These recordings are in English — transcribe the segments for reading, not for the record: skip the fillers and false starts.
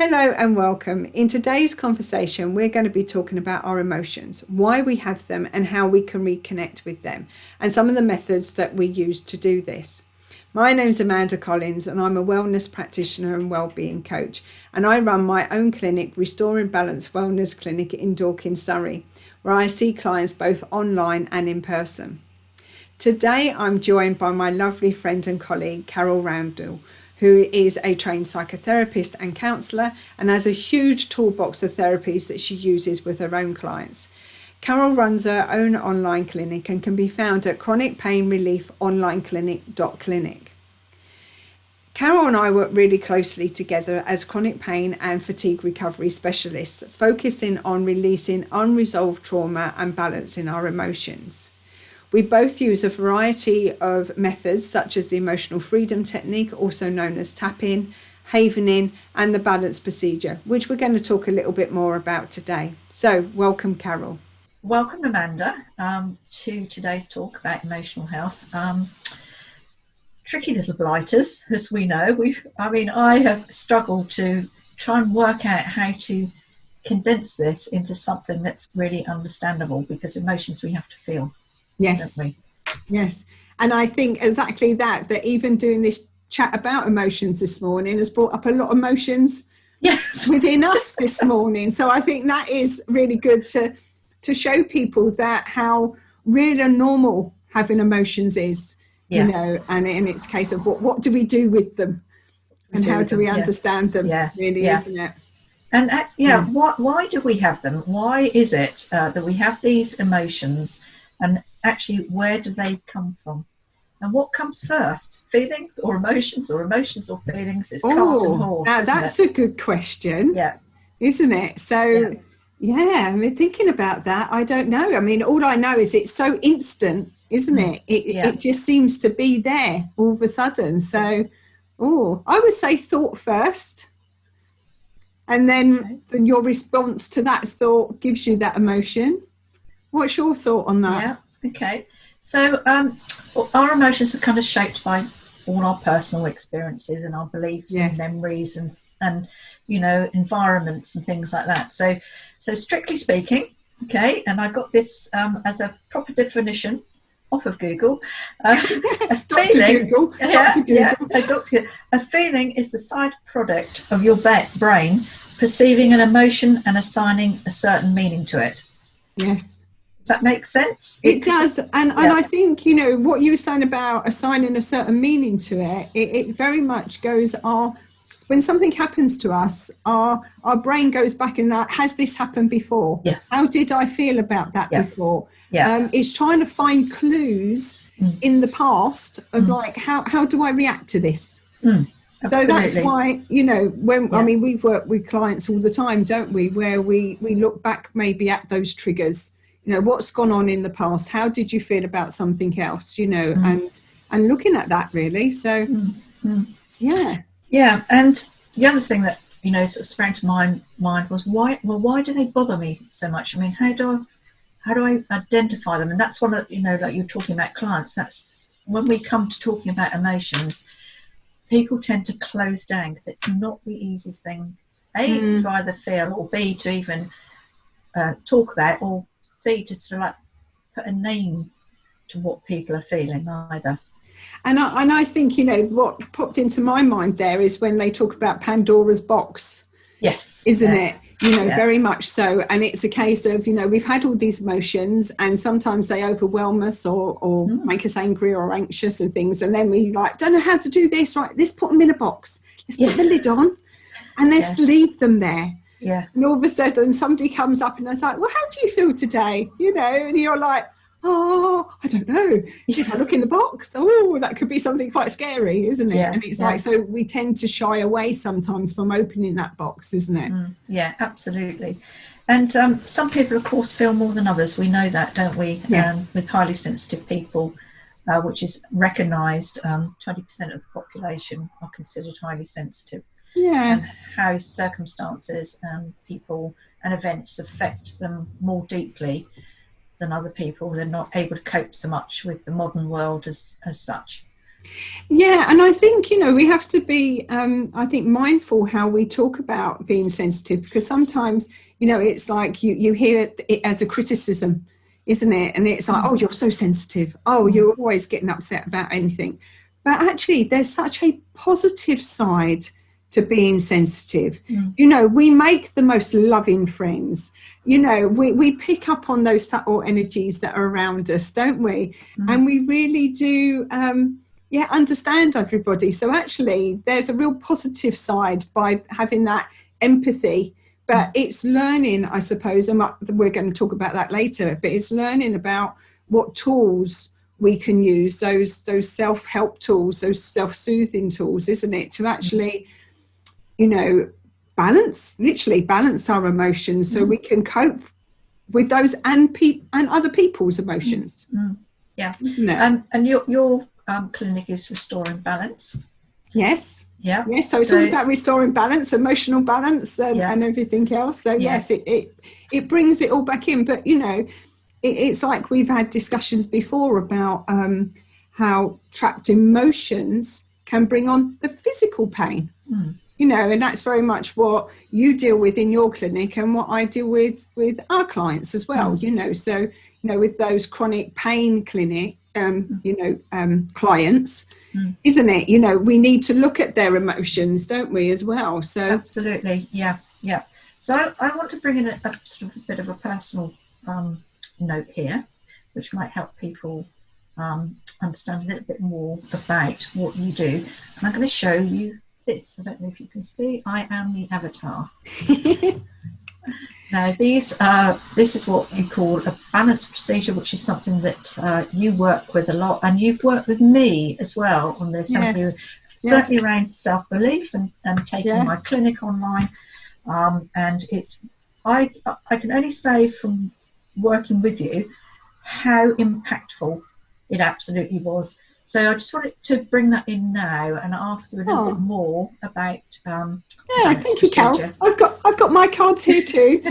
Hello and welcome. In today's conversation, we're going to be talking about our emotions, why we have them and how we can reconnect with them, and some of the methods that we use to do this. My name's Amanda Collins and I'm a wellness practitioner and wellbeing coach, and I run my own clinic, Restoring Balance Wellness Clinic in Dorking, Surrey, where I see clients both online and in person. Today I'm joined by my lovely friend and colleague, Carole Randell, who is a trained psychotherapist and counsellor and has a huge toolbox of therapies that she uses with her own clients. Carole runs her own online clinic and can be found at chronicpainreliefonlineclinic.clinic. Carole and I work really closely together as chronic pain and fatigue recovery specialists, focusing on releasing unresolved trauma and balancing our emotions. We both use a variety of methods such as the emotional freedom technique, also known as tapping, havening, and the balance procedure, which we're going to talk a little bit more about today. So welcome, Carole. Welcome, Amanda, to today's talk about emotional health. Tricky little blighters, as we know. I have struggled to try and work out how to condense this into something that's really understandable, because emotions we have to feel. Yes. Yes. And I think exactly that even doing this chat about emotions this morning has brought up a lot of emotions within us this morning. So I think that is really good to show people that how real and normal having emotions is, you know, and in its case of what do we do with them and how do we understand them, really, isn't it? And why do we have them? Why is it that we have these emotions? And actually, where do they come from? And what comes first? Feelings or emotions, or emotions or feelings? It's cart and horse. That's a good question. Yeah. Isn't it? So, I mean, thinking about that, I don't know. I mean, all I know is it's so instant, isn't it? It just seems to be there all of a sudden. So, I would say thought first. And then your response to that thought gives you that emotion. What's your thought on that? Yeah, okay. So our emotions are kind of shaped by all our personal experiences and our beliefs and memories and you know, environments and things like that. So strictly speaking, okay, and I got this as a proper definition off of Google. A feeling is the side product of your brain perceiving an emotion and assigning a certain meaning to it. Yes. Does that make sense? It does. And I think, you know, what you were saying about assigning a certain meaning to it very much goes, when something happens to us, our brain goes back and that, has this happened before? Yeah. How did I feel about that before? Yeah. It's trying to find clues in the past of like, how do I react to this? So that's why, you know, I mean, we work with clients all the time, don't we? Where we look back maybe at those triggers. You know, what's gone on in the past? How did you feel about something else? You know, and looking at that really. So, yeah. And the other thing that, you know, sort of sprang to my mind was why do they bother me so much? I mean, how do I identify them? And that's one of, you know, like you're talking about clients. That's when we come to talking about emotions, people tend to close down because it's not the easiest thing, to either feel, or B, to even talk about, or C, to sort of like put a name to what people are feeling either. And I think, you know, what popped into my mind there is when they talk about Pandora's box. Yes. Isn't it? You know, very much so. And it's a case of, you know, we've had all these emotions and sometimes they overwhelm us or make us angry or anxious and things. And then we like, don't know how to do this, right? Let's put them in a box. Let's put the lid on and let's leave them there. Yeah. And all of a sudden somebody comes up and it's like, well, how do you feel today? You know, and you're like, oh, I don't know. If I look in the box, that could be something quite scary, isn't it? Yeah, and it's like, so we tend to shy away sometimes from opening that box, isn't it? Yeah, absolutely. And some people, of course, feel more than others. We know that, don't we? Yes. With highly sensitive people, which is recognised, 20% of the population are considered highly sensitive. Yeah. And how circumstances and people and events affect them more deeply than other people. They're not able to cope so much with the modern world as such. Yeah, and I think, we have to be, I think, mindful how we talk about being sensitive, because sometimes, it's like you hear it as a criticism, isn't it? And it's like, oh, you're so sensitive. Oh, you're always getting upset about anything. But actually, there's such a positive side to being sensitive. We make the most loving friends. We pick up on those subtle energies that are around us, don't we? And we really do, understand everybody. So actually, there's a real positive side by having that empathy. But it's learning, I suppose, and we're going to talk about that later, but it's learning about what tools we can use, those self-help tools, those self-soothing tools, isn't it? To actually, literally balance our emotions so we can cope with those and other people's emotions. Yeah. Isn't it? And your clinic is Restoring Balance. Yes. Yeah. Yes. So it's all about restoring balance, emotional balance, and everything else. So yes, it brings it all back in. But it's like we've had discussions before about how trapped emotions can bring on the physical pain. And that's very much what you deal with in your clinic and what I deal with our clients as well. So with those chronic pain clinic clients, isn't it? We need to look at their emotions, don't we, as well? So absolutely, yeah. So I want to bring in a sort of a bit of a personal note here, which might help people understand a little bit more about what you do. And I'm going to show you this. I don't know if you can see. I am the avatar. Now, this is what you call a balance procedure, which is something that you work with a lot, and you've worked with me as well on this, certainly around self-belief and taking my clinic online. And I can only say from working with you how impactful it absolutely was. So I just wanted to bring that in now and ask you a little bit more about thank you, Carole. I've got my cards here too.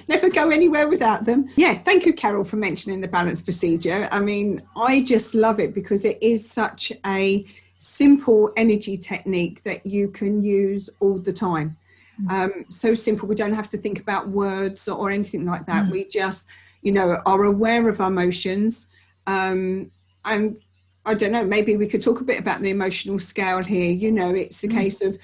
Never go anywhere without them. Yeah, thank you, Carole, for mentioning the balance procedure. I mean, I just love it because it is such a simple energy technique that you can use all the time. So simple, we don't have to think about words or anything like that. We just, are aware of our emotions. And I don't know, maybe we could talk a bit about the emotional scale here. It's a case of,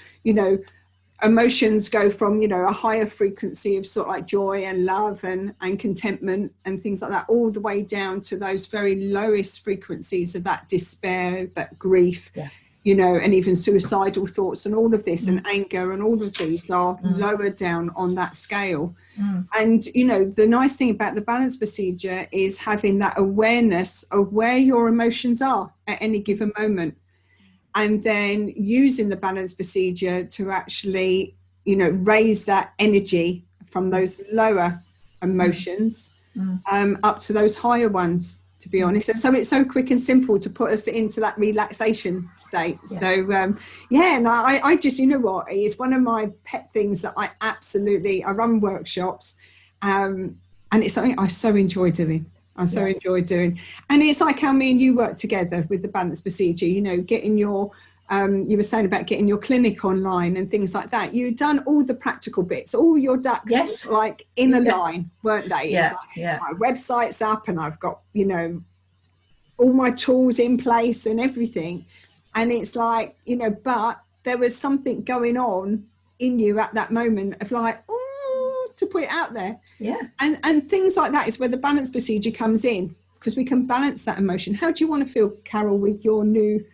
emotions go from, a higher frequency of sort of like joy and love and contentment and things like that, all the way down to those very lowest frequencies of that despair, that grief, and even suicidal thoughts and all of this and anger, and all of these are lower down on that scale. And, the nice thing about the balance procedure is having that awareness of where your emotions are at any given moment. And then using the balance procedure to actually, raise that energy from those lower emotions up to those higher ones, to be honest. And so it's so quick and simple to put us into that relaxation state. So and I just, it's one of my pet things that I run workshops, and it's something I so enjoy doing. Enjoy doing. And it's like how me and you work together with the balance procedure, getting your you were saying about getting your clinic online and things like that. You've done all the practical bits, all your ducks like in a line, weren't they? It's like, my website's up and I've got, all my tools in place and everything. And it's like, but there was something going on in you at that moment of like, to put it out there. And things like that is where the balance procedure comes in, because we can balance that emotion. How do you want to feel, Carole, with your new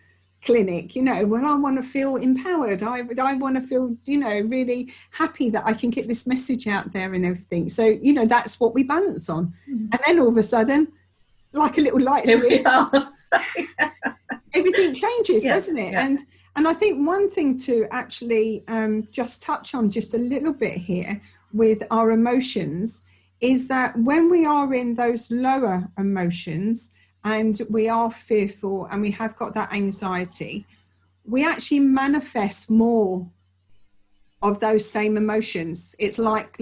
clinic? Well, I want to feel empowered. I want to feel, really happy that I can get this message out there and everything. So, that's what we balance on. And then all of a sudden, like a little light switch, everything changes, doesn't it? And I think one thing to actually just touch on just a little bit here with our emotions is that when we are in those lower emotions and we are fearful and we have got that anxiety, we actually manifest more of those same emotions. It's like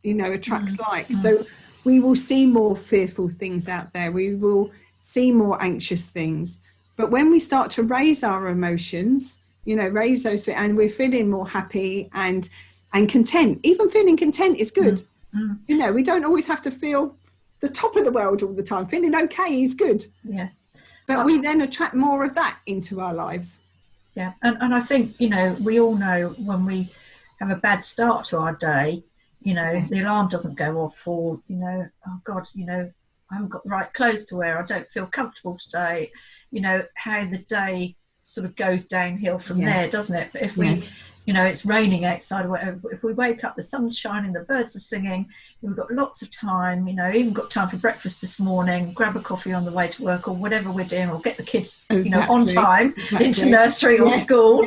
attracts like. So we will see more fearful things out there. We will see more anxious things. But when we start to raise our emotions, raise those, and we're feeling more happy and content. Even feeling content is good. We don't always have to feel the top of the world all the time. Feeling okay is good. Yeah. But we then attract more of that into our lives. Yeah. And I think, we all know when we have a bad start to our day, Yes. the alarm doesn't go off, or, oh God, I haven't got the right clothes to wear. I don't feel comfortable today. How the day sort of goes downhill from there, doesn't it? But if we, it's raining outside or whatever, if we wake up, the sun's shining, the birds are singing, we've got lots of time, even got time for breakfast this morning, grab a coffee on the way to work or whatever we're doing, or get the kids, on time into nursery or school,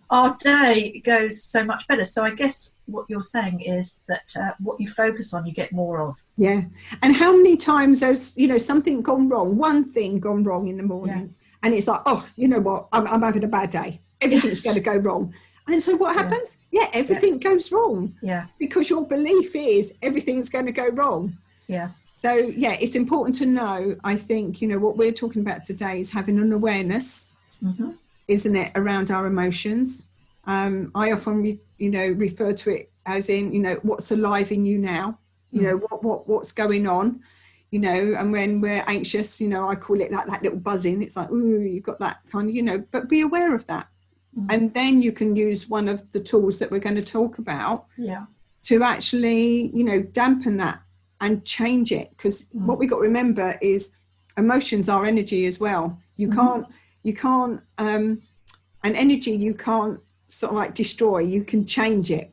our day goes so much better. So I guess what you're saying is that what you focus on, you get more of. Yeah. And how many times has, something gone wrong, one thing gone wrong in the morning, and it's like, oh, you know what, I'm having a bad day. Everything's going to go wrong. And so what happens? Everything goes wrong. Yeah. Because your belief is everything's going to go wrong. Yeah. So, it's important to know, I think, what we're talking about today is having an awareness, isn't it, around our emotions. I often, refer to it as in, what's alive in you now, what's going on, and when we're anxious, I call it like that little buzzing. It's like, ooh, you've got that kind of, but be aware of that. And then you can use one of the tools that we're going to talk about to actually, dampen that and change it. Because what we've got to remember is emotions are energy as well. You can't, an energy you can't sort of like destroy, you can change it.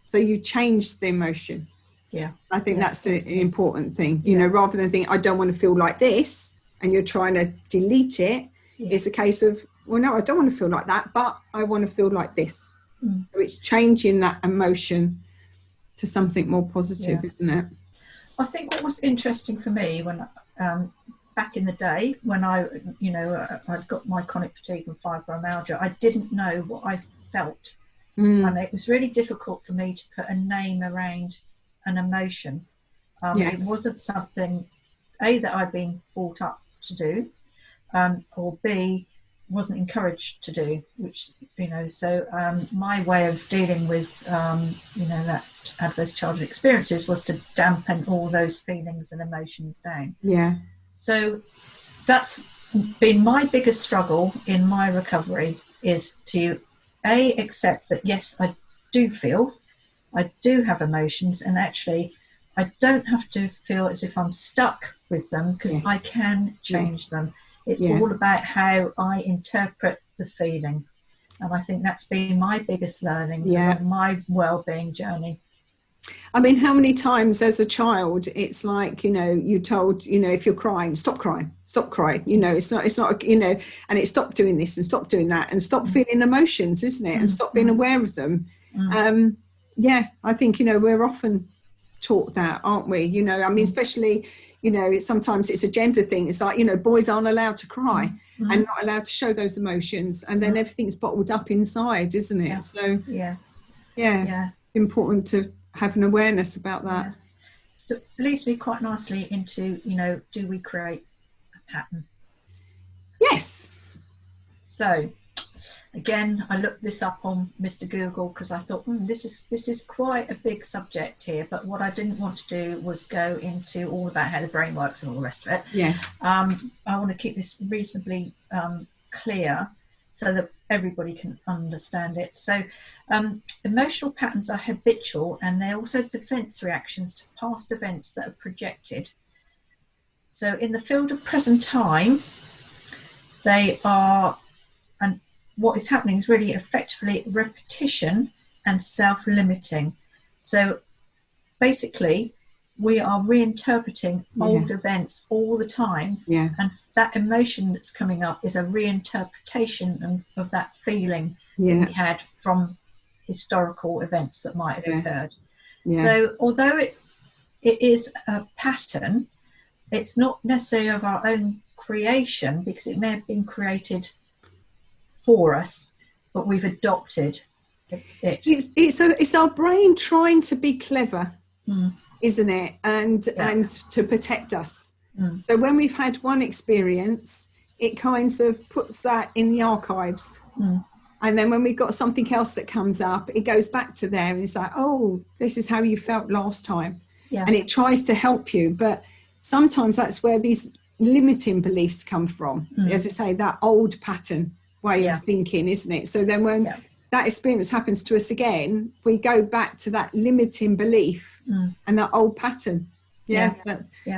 So you change the emotion. Yeah. I think that's the important thing, rather than think, I don't want to feel like this, and you're trying to delete it. It's a case of, well, no, I don't want to feel like that, but I want to feel like this. So it's changing that emotion to something more positive, isn't it? I think what was interesting for me when, back in the day, when I'd got my chronic fatigue and fibromyalgia, I didn't know what I felt. And it was really difficult for me to put a name around an emotion. It wasn't something, A, that I'd been brought up to do, or B, wasn't encouraged to do, which, so my way of dealing with, that adverse childhood experiences was to dampen all those feelings and emotions down. Yeah. So that's been my biggest struggle in my recovery, is to A, accept that, yes, I do feel, I do have emotions, and actually I don't have to feel as if I'm stuck with them, because I can change them. It's all about how I interpret the feeling. And I think that's been my biggest learning on my well-being journey. I mean, how many times as a child, it's like, you're told, if you're crying, stop crying, it's not, and it's stop doing this and stop doing that and stop feeling emotions, isn't it? And stop being aware of them. I think, we're often taught that, aren't we? Especially, sometimes it's a gender thing. It's like, boys aren't allowed to cry and not allowed to show those emotions. And then everything's bottled up inside, isn't it? Yeah. So, important to have an awareness about that. Yeah. So it leads me quite nicely into, do we create a pattern? Yes. So again, I looked this up on Mr. Google, because I thought, this is quite a big subject here, but what I didn't want to do was go into all about how the brain works and all the rest of it. Yes. I want to keep this reasonably clear so that everybody can understand it. So emotional patterns are habitual, and they're also defense reactions to past events that are projected. So in the field of present time, they are, and what is happening is really effectively repetition and self-limiting. So basically, we are reinterpreting old events all the time, and that emotion that's coming up is a reinterpretation of that feeling that we had from historical events that might have occurred. So although it is a pattern, it's not necessarily of our own creation, because it may have been created for us, but we've adopted it. It's our brain trying to be clever, isn't it? And to protect us. So when we've had one experience, it kind of puts that in the archives. And then when we've got something else that comes up, it goes back to there and it's like, oh, this is how you felt last time. Yeah. And it tries to help you. But sometimes that's where these limiting beliefs come from. As I say, that old pattern way of thinking, isn't it? So then when that experience happens to us again, we go back to that limiting belief and that old pattern.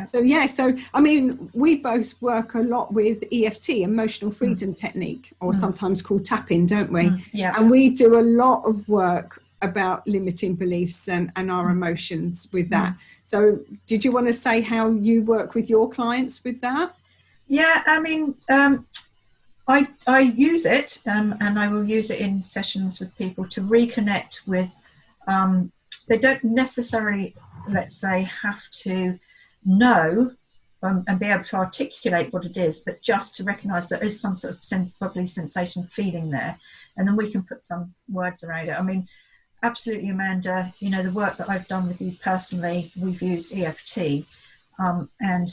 So I mean, we both work a lot with EFT, emotional freedom technique, or sometimes called tapping, don't we? And we do a lot of work about limiting beliefs and our emotions with that. So did you want to say how you work with your clients with that? Yeah, I mean, I use it, and I will use it in sessions with people to reconnect with, they don't necessarily, let's say, have to know and be able to articulate what it is, but just to recognise there is some sort of bodily sensation feeling there, and then we can put some words around it. I mean, absolutely, Amanda, you know, the work that I've done with you personally, we've used EFT, and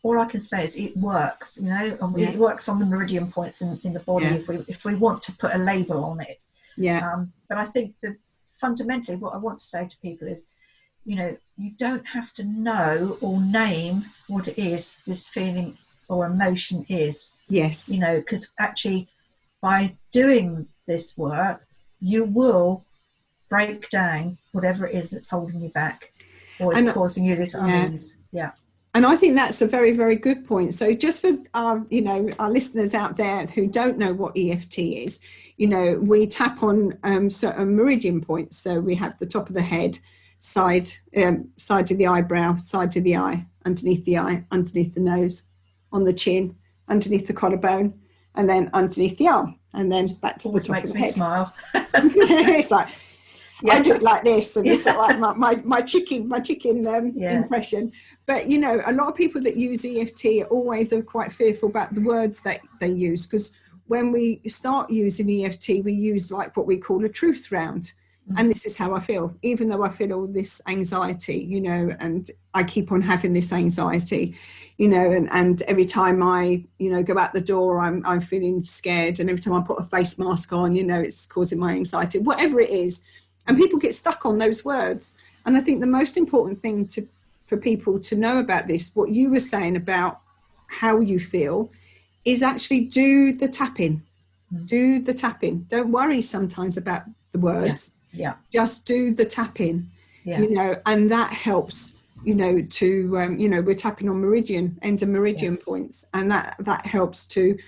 all I can say is it works, you know, and it works on the meridian points in the body if we want to put a label on it. But I think that fundamentally what I want to say to people is, you know, you don't have to know or name what it is this feeling or emotion is. Yes. You know, because actually by doing this work, you will break down whatever it is that's holding you back or is causing you this unease. And I think that's a very, very good point. So just for our, you know, our listeners out there who don't know what EFT is, you know, we tap on certain meridian points. So we have the top of the head, side of the eyebrow, side of the eye, underneath the nose, on the chin, underneath the collarbone, and then underneath the arm, and then back to the top of the head. Always makes me smile. It's like, I do it like this, and it's like my chicken impression. But you know, a lot of people that use EFT always are quite fearful about the words that they use, because when we start using EFT, we use like what we call a truth round. And this is how I feel, even though I feel all this anxiety, you know, and I keep on having this anxiety, you know, and every time I, you know, go out the door, I'm feeling scared. And every time I put a face mask on, you know, it's causing my anxiety, whatever it is. And people get stuck on those words. And I think the most important thing for people to know about this, what you were saying about how you feel, is actually do the tapping. Do the tapping. Don't worry sometimes about the words. Just do the tapping, you know, and that helps, you know, to, you know, we're tapping on ends of meridian points, and that helps to,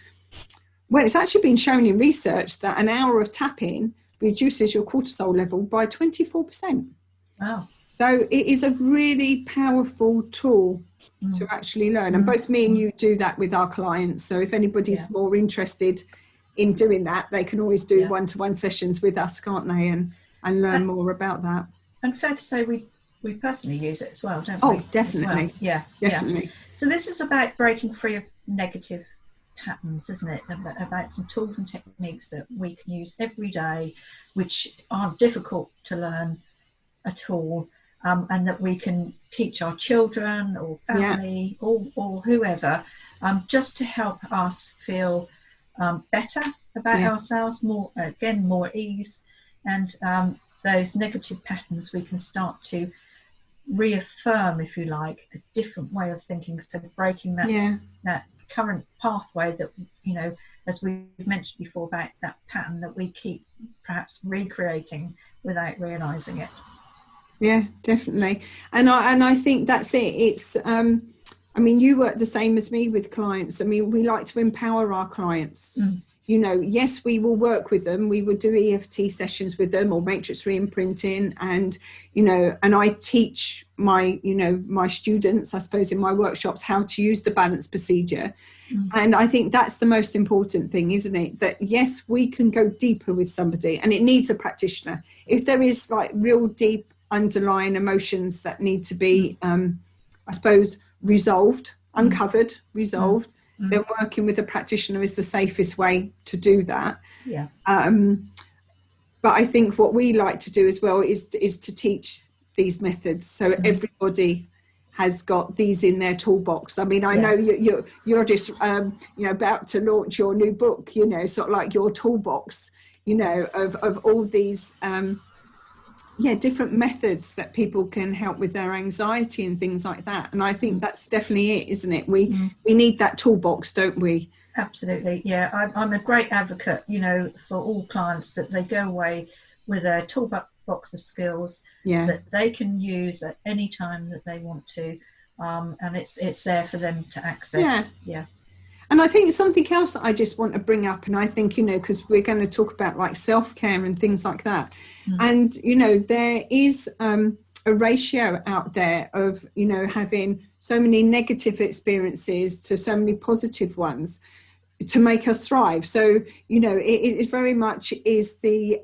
well, it's actually been shown in research that an hour of tapping reduces your cortisol level by 24%. Wow. So it is a really powerful tool to actually learn. And both me and you do that with our clients. So if anybody's more interested in doing that, they can always do one-to-one sessions with us, can't they? And learn more about that. And fair to say we personally use it as well, don't we? Oh, definitely. Well? Definitely. So this is about breaking free of negative patterns, isn't it? About some tools and techniques that we can use every day, which aren't difficult to learn at all, and that we can teach our children or family or whoever, just to help us feel better about ourselves, more ease, and those negative patterns we can start to reaffirm, if you like, a different way of thinking, so breaking that current pathway that, you know, as we mentioned before, about that pattern that we keep perhaps recreating without realizing it. Yeah, definitely. And I think that's it. It's I mean, you work the same as me with clients. I mean, we like to empower our clients. You know, yes, we will work with them. We would do EFT sessions with them or matrix re-imprinting. And, you know, and I teach my students, I suppose, in my workshops, how to use the balance procedure. And I think that's the most important thing, isn't it? That, yes, we can go deeper with somebody, and it needs a practitioner. If there is like real deep underlying emotions that need to be, I suppose, resolved, uncovered, resolved, then working with a practitioner is the safest way to do that. But I think what we like to do as well is to teach these methods, so everybody has got these in their toolbox. I mean, I Yeah. know you're just about to launch your new book, sort of like your toolbox, of all these different methods that people can help with their anxiety and things like that. And I think that's definitely it, isn't it? We need that toolbox, don't we? Absolutely, yeah. I'm a great advocate, for all clients, that they go away with a toolbox of skills that they can use at any time that they want to, and it's there for them to access. Yeah. And I think something else that I just want to bring up, and I think, because we're going to talk about like self-care and things like that. And, there is a ratio out there of, having so many negative experiences to so many positive ones to make us thrive. So, it very much is the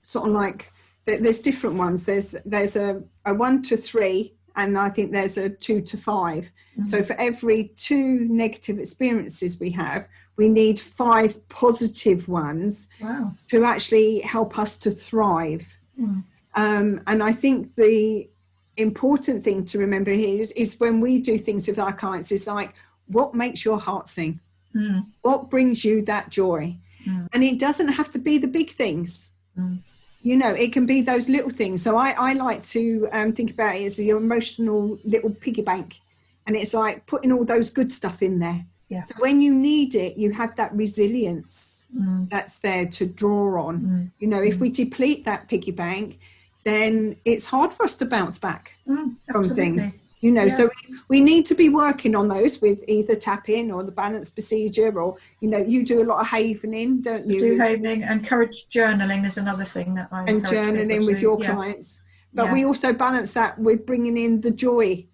sort of like, there's different ones. There's a 1 to 3, and I think there's a 2 to 5. So for every 2 negative experiences we have, we need 5 positive ones to actually help us to thrive. And I think the important thing to remember here is when we do things with our clients, is like, what makes your heart sing? What brings you that joy? And it doesn't have to be the big things. It can be those little things. So I like to think about it as your emotional little piggy bank. And it's like putting all those good stuff in there. Yeah. So when you need it, you have that resilience that's there to draw on. If we deplete that piggy bank, then it's hard for us to bounce back from things. So we need to be working on those with either tapping or the balance procedure, or you do a lot of havening, don't you? Do havening. Encourage journaling is another thing that I and journaling with your clients. But we also balance that with bringing in the joy.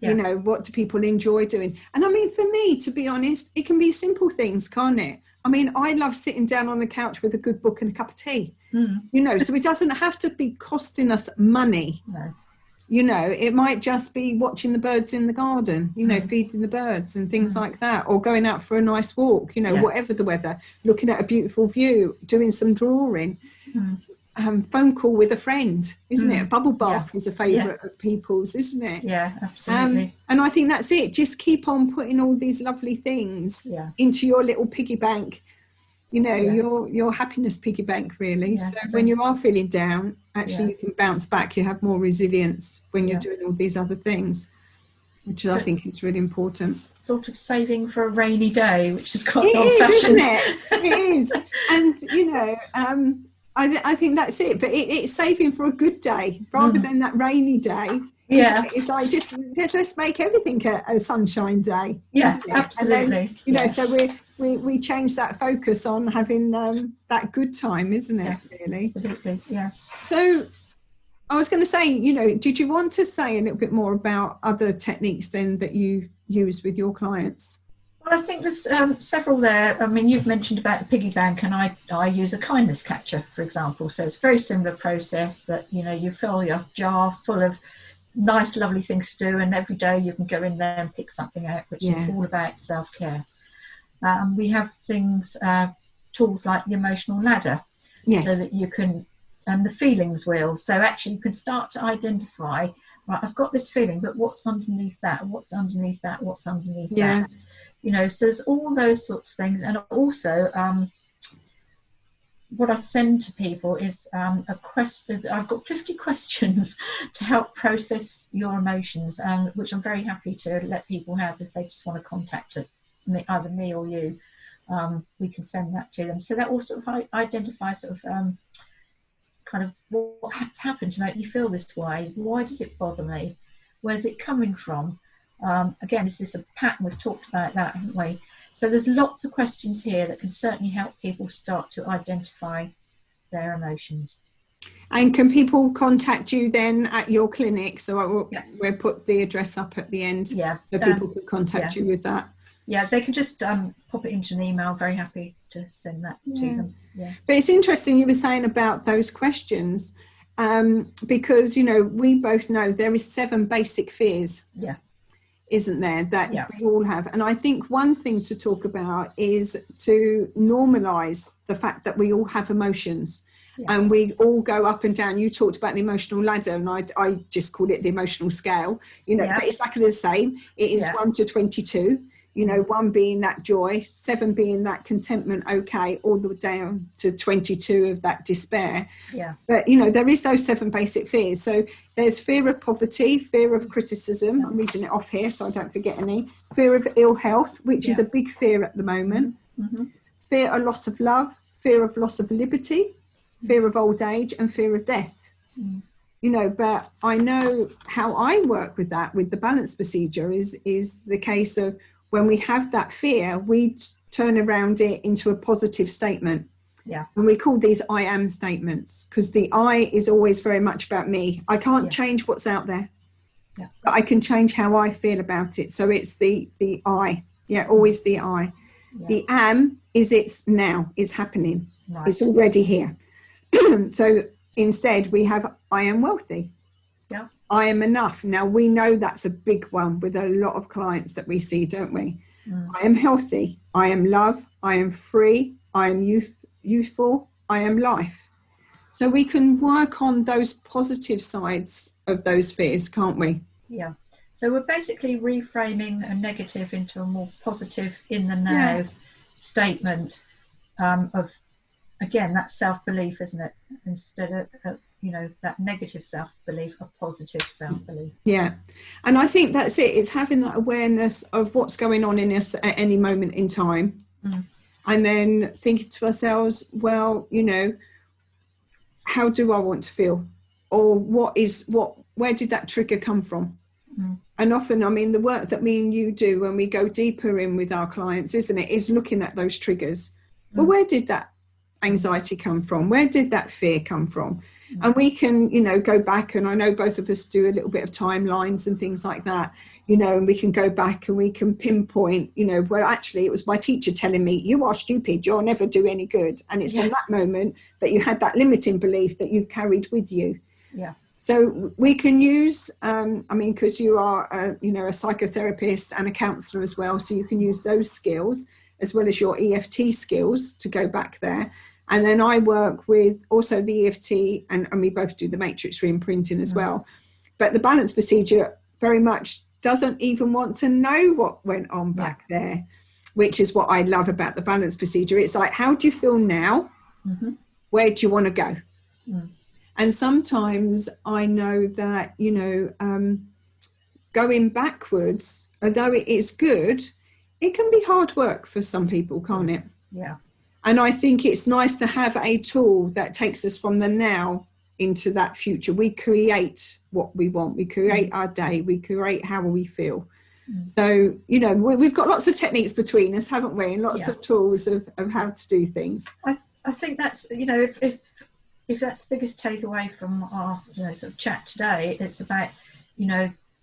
What do people enjoy doing? And I mean, for me, to be honest, it can be simple things, can't it? I mean, I love sitting down on the couch with a good book and a cup of tea. So it doesn't have to be costing us money. No. It might just be watching the birds in the garden, feeding the birds and things like that, or going out for a nice walk, whatever the weather, looking at a beautiful view, doing some drawing, phone call with a friend, isn't it? A bubble bath is a favourite of people's, isn't it? Yeah, absolutely. And I think that's it. Just keep on putting all these lovely things into your little piggy bank, your happiness piggy bank, really. So when you are feeling down, actually you can bounce back. You have more resilience when you're doing all these other things, which I think is really important. Sort of saving for a rainy day, which is quite old-fashioned. Isn't it? It is. And, I think that's it. But it's saving for a good day rather than that rainy day. It's like just let's make everything a sunshine day. Yeah, absolutely. And then, so we change that focus on having that good time, isn't it? Really. Absolutely. Yeah. So I was going to say, did you want to say a little bit more about other techniques then that you use with your clients? Well, I think there's several there. I mean, you've mentioned about the piggy bank, and I use a kindness catcher, for example. So it's a very similar process that, you fill your jar full of nice, lovely things to do, and every day you can go in there and pick something out, which is all about self-care. We have things, tools like the emotional ladder, so that you can, and the feelings wheel. So actually you can start to identify, right, I've got this feeling, but what's underneath that? What's underneath that? What's underneath that? So there's all those sorts of things. And also, what I send to people is a question. I've got 50 questions to help process your emotions, which I'm very happy to let people have if they just want to contact me, either me or you. We can send that to them. So that also identifies sort of kind of what has happened to make you feel this way. Why does it bother me? Where's it coming from? Again, is this a pattern? We've talked about that, haven't we? So there's lots of questions here that can certainly help people start to identify their emotions. And can people contact you then at your clinic? So we'll put the address up at the end so people can contact you with that. Yeah, they can just pop it into an email. Very happy to send that to them. Yeah. But it's interesting you were saying about those questions because, we both know there is 7 basic fears. Yeah. isn't there, that Yeah. we all have. And I think one thing to talk about is to normalize the fact that we all have emotions. Yeah. And we all go up and down. You talked about the emotional ladder, and I just called it the emotional scale, Yeah. but it's exactly the same. It is 1 to 22, 1 being that joy, 7 being that contentment, okay, all the way down to 22 of that despair. Yeah. But, there is those 7 basic fears. So there's fear of poverty, fear of criticism. I'm reading it off here so I don't forget any. Fear of ill health, which is a big fear at the moment. Mm-hmm. Fear of loss of love, fear of loss of liberty, fear of old age, and fear of death. But I know how I work with that, with the balance procedure, is the case of when we have that fear, we turn around it into a positive statement. Yeah. And we call these I am statements, because the I is always very much about me. I can't change what's out there, but I can change how I feel about it. So it's the I, always the I. Yeah. The am is it's now, it's happening. Right. It's already here. So instead we have I am wealthy. Yeah. I am enough. Now we know that's a big one with a lot of clients that we see, don't we? I am healthy. I am love. I am free. I am youthful. I am life. So we can work on those positive sides of those fears, can't we? Yeah. So we're basically reframing a negative into a more positive in the now statement of, again, that self-belief, isn't it? Instead of, that negative self-belief, a positive self-belief. Yeah. And I think that's it. It's having that awareness of what's going on in us at any moment in time. And then thinking to ourselves, well, how do I want to feel? Or where did that trigger come from? And often, the work that me and you do when we go deeper in with our clients, isn't it, is looking at those triggers. Well, where did that anxiety come from? Where did that fear come from? And we can, go back, and I know both of us do a little bit of timelines and things like that, and we can go back and we can pinpoint, where actually it was my teacher telling me, you are stupid, you'll never do any good. And it's from that moment that you had that limiting belief that you've carried with you. Yeah. So we can use, because you are, a psychotherapist and a counsellor as well. So you can use those skills as well as your EFT skills to go back there. And then I work with also the EFT, and we both do the matrix reimprinting as well. But the balance procedure very much doesn't even want to know what went on back there, which is what I love about the balance procedure. It's like, how do you feel now? Where do you want to go? And sometimes I know that, going backwards, although it is good, it can be hard work for some people, can't it? Yeah. And I think it's nice to have a tool that takes us from the now into that future. We create what we want. We create our day. We create how we feel. So, we've got lots of techniques between us, haven't we? And lots of tools of how to do things. I think that's, if that's the biggest takeaway from our, sort of chat today, it's about,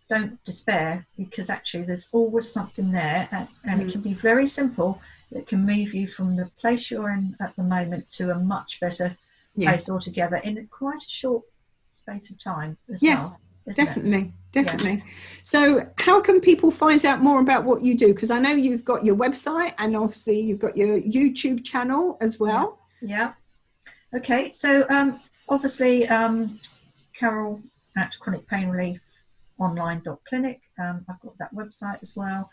don't despair, because actually there's always something there, and it can be very simple. It can move you from the place you're in at the moment to a much better place altogether in quite a short space of time as well. Definitely. Yeah. So how can people find out more about what you do? Because I know you've got your website, and obviously you've got your YouTube channel as well. Yeah. Okay. So obviously Carole at Chronic Pain Relief online.clinic. I've got that website as well.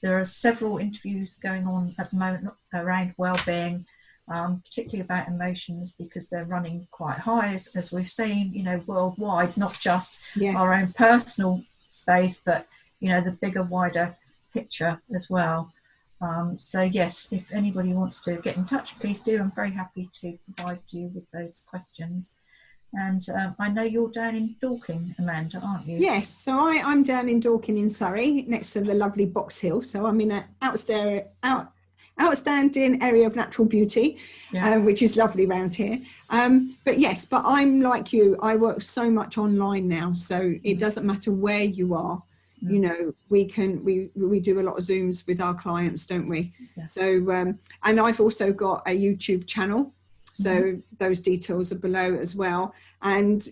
There are several interviews going on at the moment around well-being, particularly about emotions, because they're running quite high, as we've seen, worldwide, not just our own personal space, but, the bigger, wider picture as well. So, yes, if anybody wants to get in touch, please do. I'm very happy to provide you with those questions. And I know you're down in Dorking, Amanda, aren't you? Yes, so I'm down in Dorking in Surrey, next to the lovely Box Hill. So I'm in an outstanding area of natural beauty, which is lovely around here. But I'm like you. I work so much online now, so it doesn't matter where you are. We do a lot of Zooms with our clients, don't we? So and I've also got a YouTube channel. So those details are below as well. And,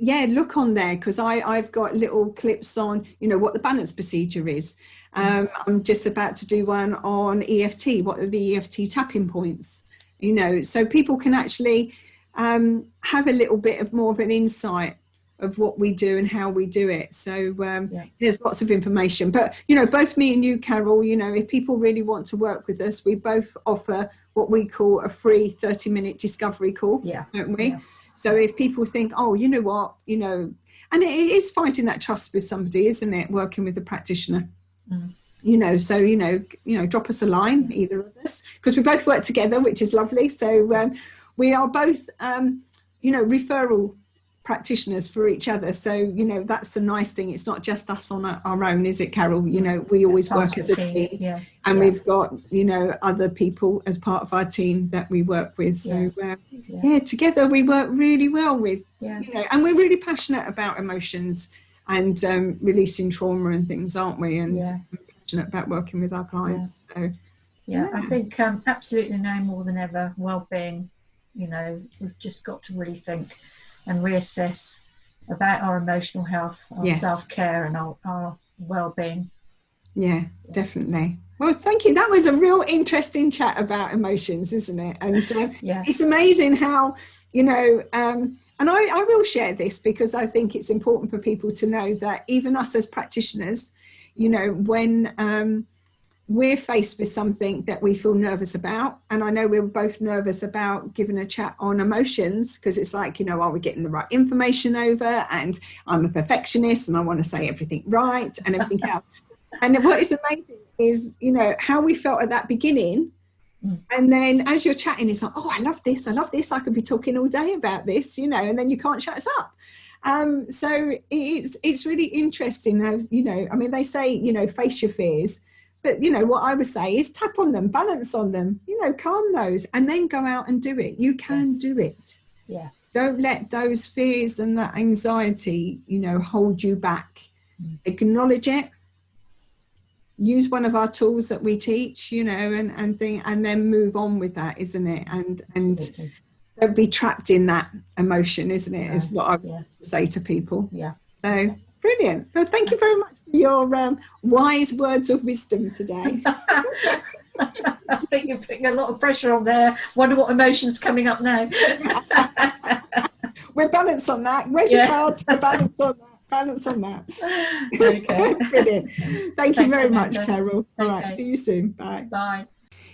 look on there, because I've got little clips on, what the balance procedure is. I'm just about to do one on EFT. What are the EFT tapping points? So people can actually have a little bit of more of an insight of what we do and how we do it. So there's lots of information. But, both me and you, Carole, if people really want to work with us, we both offer what we call a free 30-minute discovery call, don't we? Yeah. So if people think, oh, you know what, and it is finding that trust with somebody, isn't it? Working with a practitioner, so, drop us a line, either of us, because we both work together, which is lovely. So we are both, referral practitioners for each other. So, that's the nice thing. It's not just us on our own, is it, Carole? We always work as a team, and we've got, other people as part of our team that we work with. So, together we work really well with, and we're really passionate about emotions and releasing trauma and things, aren't we? And passionate about working with our clients. So, I think absolutely now more than ever, well-being, we've just got to really think and reassess about our emotional health, our self-care, and our well-being. Yeah, definitely. Well, thank you. That was a real interesting chat about emotions, isn't it? And it's amazing how, and I will share this, because I think it's important for people to know that even us as practitioners, when we're faced with something that we feel nervous about, and I know we're both nervous about giving a chat on emotions, because it's like, are we getting the right information over? And I'm a perfectionist and I want to say everything right and everything else. And what is amazing is, how we felt at that beginning. And then as you're chatting, it's like, oh, I love this. I could be talking all day about this, and then you can't shut us up. So it's really interesting how, they say, face your fears. But, what I would say is tap on them, balance on them, calm those, and then go out and do it. You can do it. Yeah. Don't let those fears and that anxiety, hold you back. Acknowledge it. Use one of our tools that we teach, and then move on with that, isn't it? And don't be trapped in that emotion, isn't it? Is what I would say to people. Yeah. So brilliant. Well, thank you very much for your wise words of wisdom today. I think you're putting a lot of pressure on there. Wonder what emotion's coming up now. We're balanced on that. Where's your cards? We're balanced on that. Balance on that. Okay. Brilliant. Thanks you very much, Carole. All right. See you soon. Bye. Bye.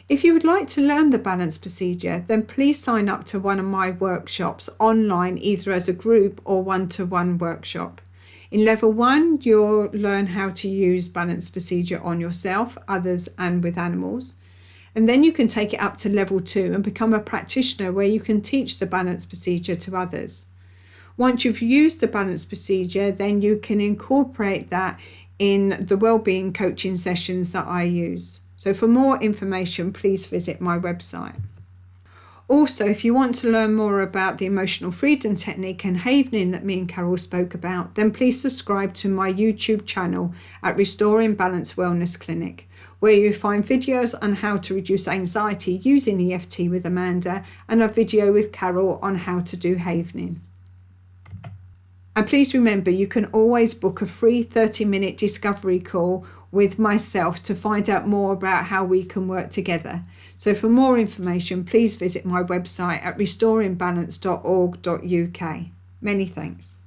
If you would like to learn the balance procedure, then please sign up to one of my workshops online, either as a group or one-to-one workshop. In level 1, you'll learn how to use balance procedure on yourself, others, and with animals. And then you can take it up to level 2 and become a practitioner, where you can teach the balance procedure to others. Once you've used the balance procedure, then you can incorporate that in the wellbeing coaching sessions that I use. So for more information, please visit my website. Also, if you want to learn more about the emotional freedom technique and havening that me and Carole spoke about, then please subscribe to my YouTube channel at Restoring Balance Wellness Clinic, where you find videos on how to reduce anxiety using EFT with Amanda, and a video with Carole on how to do havening. And please remember, you can always book a free 30-minute discovery call with myself to find out more about how we can work together. So for more information, please visit my website at restoringbalance.org.uk. Many thanks.